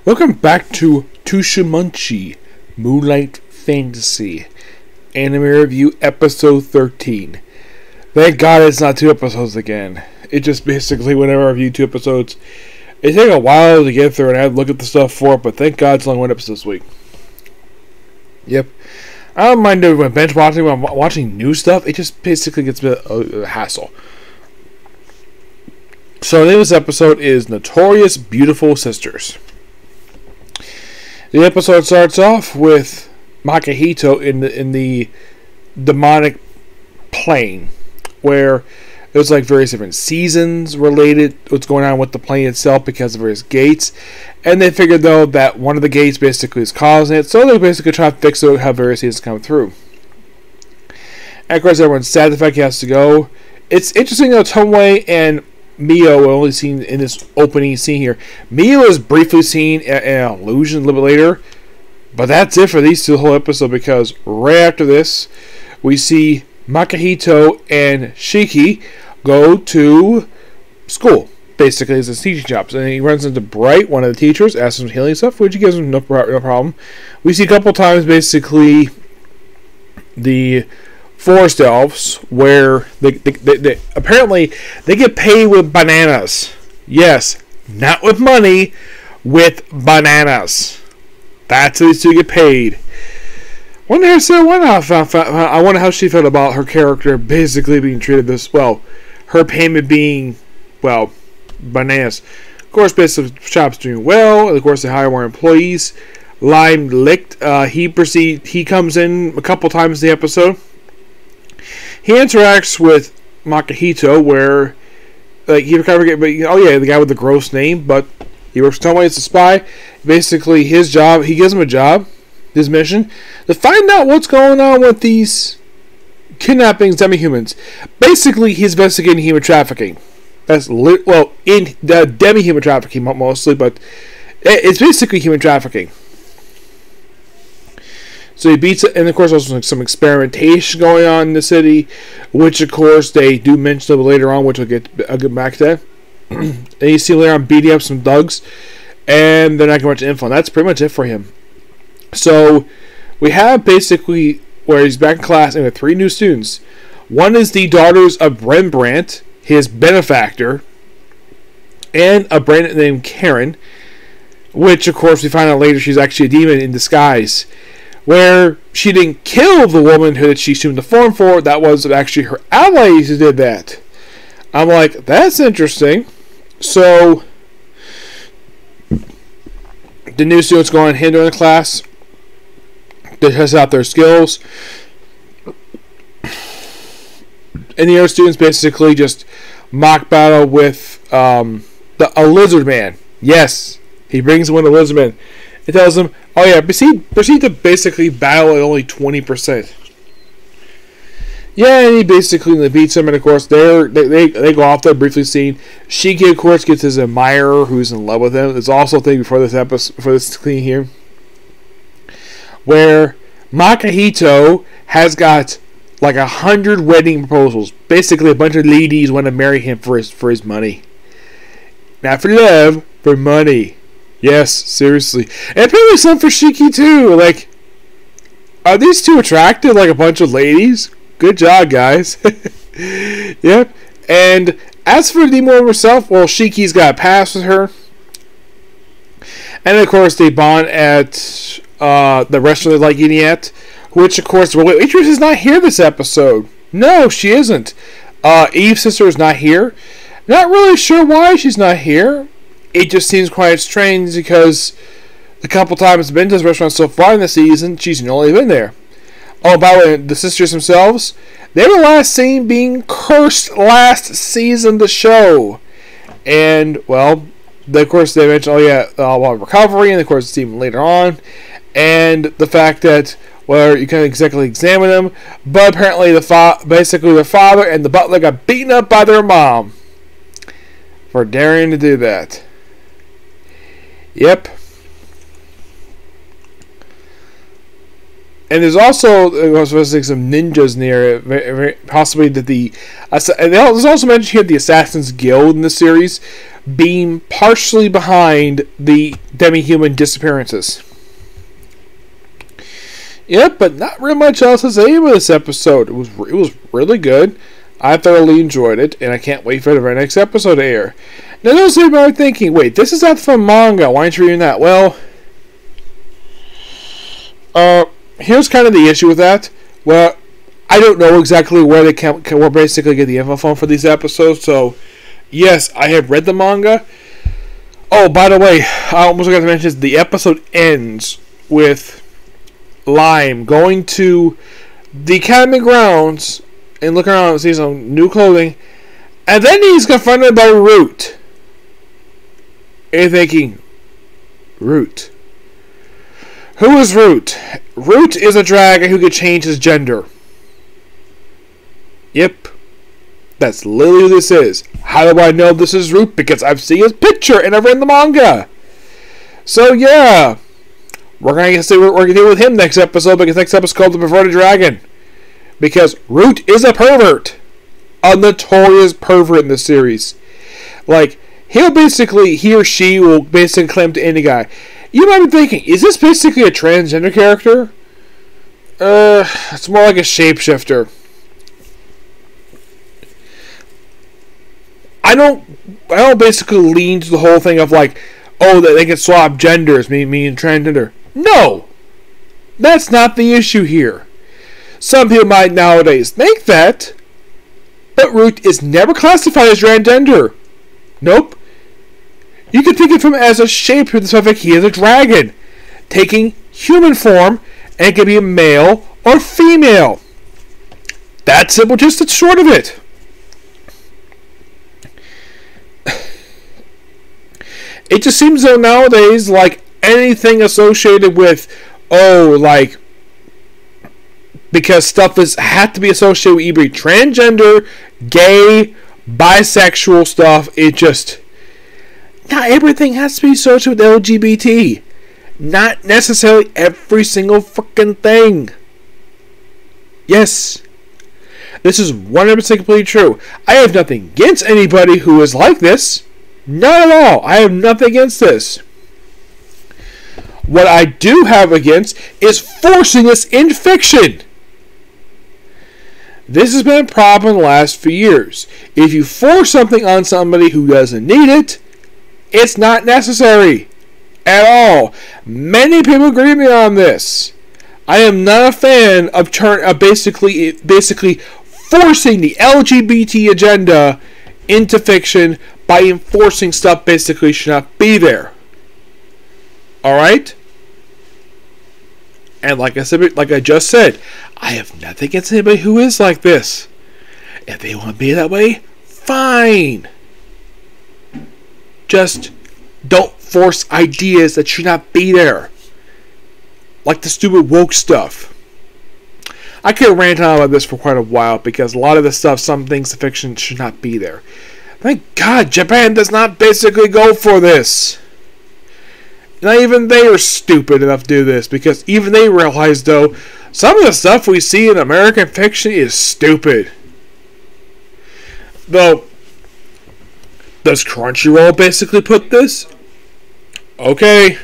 Welcome back to Tsukimichi, Moonlit Fantasy, Anime Review Episode 13. Thank God it's not 2 episodes again. It just basically, whenever I review 2 episodes, it takes a while to get through and I have to look at the stuff for it, but thank God it's only 1 episode this week. Yep. I don't mind doing bench watching when I'm watching new stuff. It just basically gets a bit of a hassle. So the name of this episode is Notorious Beautiful Sisters. The episode starts off with Makihito in the demonic plane, where there's like various different seasons related what's going on with the plane itself because of various gates, and they figured though that one of the gates basically is causing it, so they basically try to fix it, how various seasons come through. And of course, everyone's sad the fact he has to go. It's interesting though, Tomoe and Mio are only seen in this opening scene here. Mio is briefly seen in an illusion a little bit later, but that's it for these two whole episode, because right after this we see Makihito and Shiki go to school, basically as his teaching jobs, and he runs into Bright, one of the teachers, asks him healing stuff, which he gives him no problem. We see a couple times basically the forest elves, where they apparently they get paid with bananas. Yes, not with money, with bananas. That's how these two get paid. I wonder how she felt about her character basically being treated this well. Her payment being, well, bananas. Of course, basically the shop's doing well, and of course they hire more employees. Lime Licked, he comes in a couple times in the episode. He interacts with Makihito, where the guy with the gross name, but he works for Tomoe as a spy. Basically, his job, he gives him a job, his mission, to find out what's going on with these kidnappings, demi-humans. Basically, he's investigating human trafficking. That's in the demi-human trafficking mostly, but it's basically human trafficking. So he beats it, and of course also some experimentation going on in the city, which of course they do mention a little later on, which I'll get back to. And you see later on beating up some thugs, and they're not getting much info. And that's pretty much it for him. So we have basically where he's back in class and with 3 new students. One is the daughters of Rembrandt, his benefactor, and a brand named Karen, which of course we find out later she's actually a demon in disguise. Where she didn't kill the woman who she assumed the form for, that was actually her allies who did that. I'm like, that's interesting. So the new students go on hand during the class. They test out their skills. And the other students basically just mock battle with a lizard man. Yes, he brings one a lizard man. It tells him, oh yeah, proceed to basically battle at only 20%. Yeah, and he basically beats him, and of course they go off there, briefly seen. Shiki, of course, gets his admirer who's in love with him. There's also a thing before this scene here, where Makihito has got like 100 wedding proposals. Basically, a bunch of ladies want to marry him for his money. Not for love, for money. Yes, seriously. And apparently some for Shiki too. Like, are these two attractive like a bunch of ladies? Good job, guys. Yep. And as for Demo herself, well, Shiki's got a pass with her. And of course they bond at the restaurant they like eating at. Which of course, the waitress is not here this episode. No, she isn't. Eve's sister is not here. Not really sure why she's not here. It just seems quite strange because the couple times I've been to this restaurant so far in the season, she's only been there. Oh, by the way, the sisters themselves, they were last seen being cursed last season of the show. And, well, of course they mentioned, recovery, and of course it's even later on. And the fact that, well, you can't exactly examine them, but apparently basically their father and the butler got beaten up by their mom for daring to do that. Yep. And there's also some ninjas near it, possibly that and there's also mentioned here the Assassin's Guild in the series being partially behind the demi-human disappearances. Yep, but not really much else to say about this episode. It was really good. I thoroughly enjoyed it, and I can't wait for the very next episode to air. Now, those of you might be thinking, wait, this is not from manga. Why aren't you reading that? Well, here's kind of the issue with that. Well, I don't know exactly where they can basically get the info from for these episodes. So, yes, I have read the manga. Oh, by the way, I almost forgot to mention this. The episode ends with Lime going to the academy grounds and looking around and see some new clothing, and then he's confronted by Root. And you're thinking, Root? Who is Root? Root is a dragon who could change his gender. Yep. That's literally who this is. How do I know this is Root? Because I've seen his picture and I've read the manga. So yeah. We're going to see what we're going to do with him next episode, because next episode is called The Perverted Dragon. Because Root is a pervert. A notorious pervert in this series. Like, he or she will basically claim to any guy. You might be thinking, is this basically a transgender character? It's more like a shapeshifter. I don't basically lean to the whole thing of like, oh, that they can swap genders, meaning transgender. No! That's not the issue here. Some people might nowadays think that, but Root is never classified as transgender. Nope. You can think of him as a shape with the fact that he is a dragon, taking human form, and it can be a male or female. That's simple, just the short of it. It just seems though nowadays like anything associated with, because stuff had to be associated with either transgender, gay, bisexual stuff. It just, not everything has to be associated with LGBT. Not necessarily every single freaking thing. Yes, this is 100% completely true. I have nothing against anybody who is like this. Not at all. I have nothing against this. What I do have against is forcing this in fiction. This has been a problem the last few years. If you force something on somebody who doesn't need it, it's not necessary at all. Many people agree with me on this. I am not a fan of basically forcing the LGBT agenda into fiction by enforcing stuff basically should not be there. Alright? And like I just said, I have nothing against anybody who is like this. If they want to be that way, fine. Just don't force ideas that should not be there. Like the stupid woke stuff. I could rant on about this for quite a while, because a lot of the stuff, some things in fiction should not be there. Thank God Japan does not basically go for this. Not even they are stupid enough to do this, because even they realize, though, some of the stuff we see in American fiction is stupid. Though, does Crunchyroll basically put this? Okay.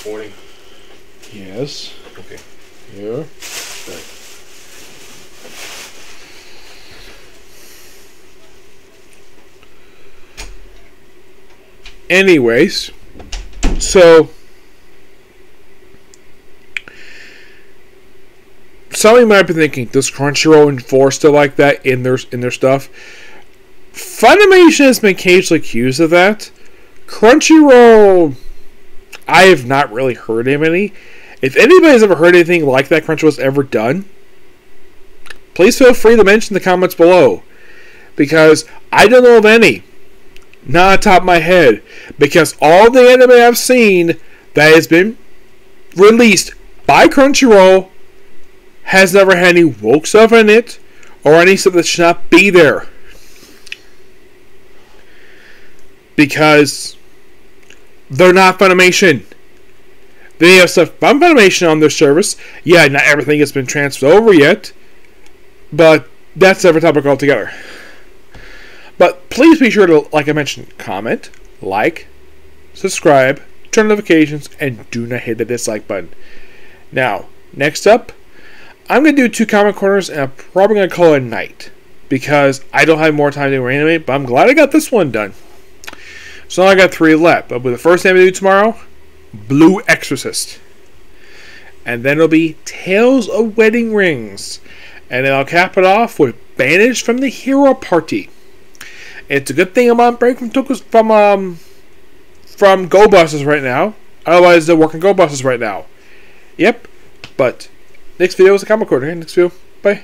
Recording? Yes. Okay. Yeah. Right. Anyways, so somebody might be thinking, does Crunchyroll enforce stuff like that in their stuff? Funimation has been occasionally accused of that. Crunchyroll, I have not really heard of any. If anybody's ever heard anything like that Crunchyroll's ever done, please feel free to mention in the comments below, because I don't know of any. Not on the top of my head. Because all the anime I've seen that has been released by Crunchyroll has never had any woke stuff in it, or any stuff that should not be there. Because they're not Funimation. They have stuff from Funimation on their service. Yeah, not everything has been transferred over yet, but that's a different topic altogether. But please be sure to, like I mentioned, comment, like, subscribe, turn notifications, and do not hit the dislike button. Now, next up, I'm going to do 2 comment corners, and I'm probably going to call it a night, because I don't have more time to animate, but I'm glad I got this one done. So now I got 3 left, but with the first name I do tomorrow, Blue Exorcist. And then it'll be Tales of Wedding Rings. And then I'll cap it off with Banished from the Hero Party. It's a good thing I'm on break from Go Bosses right now. Otherwise, they're working Go Bosses right now. Yep. But next video is a comic corner. Next video. Bye.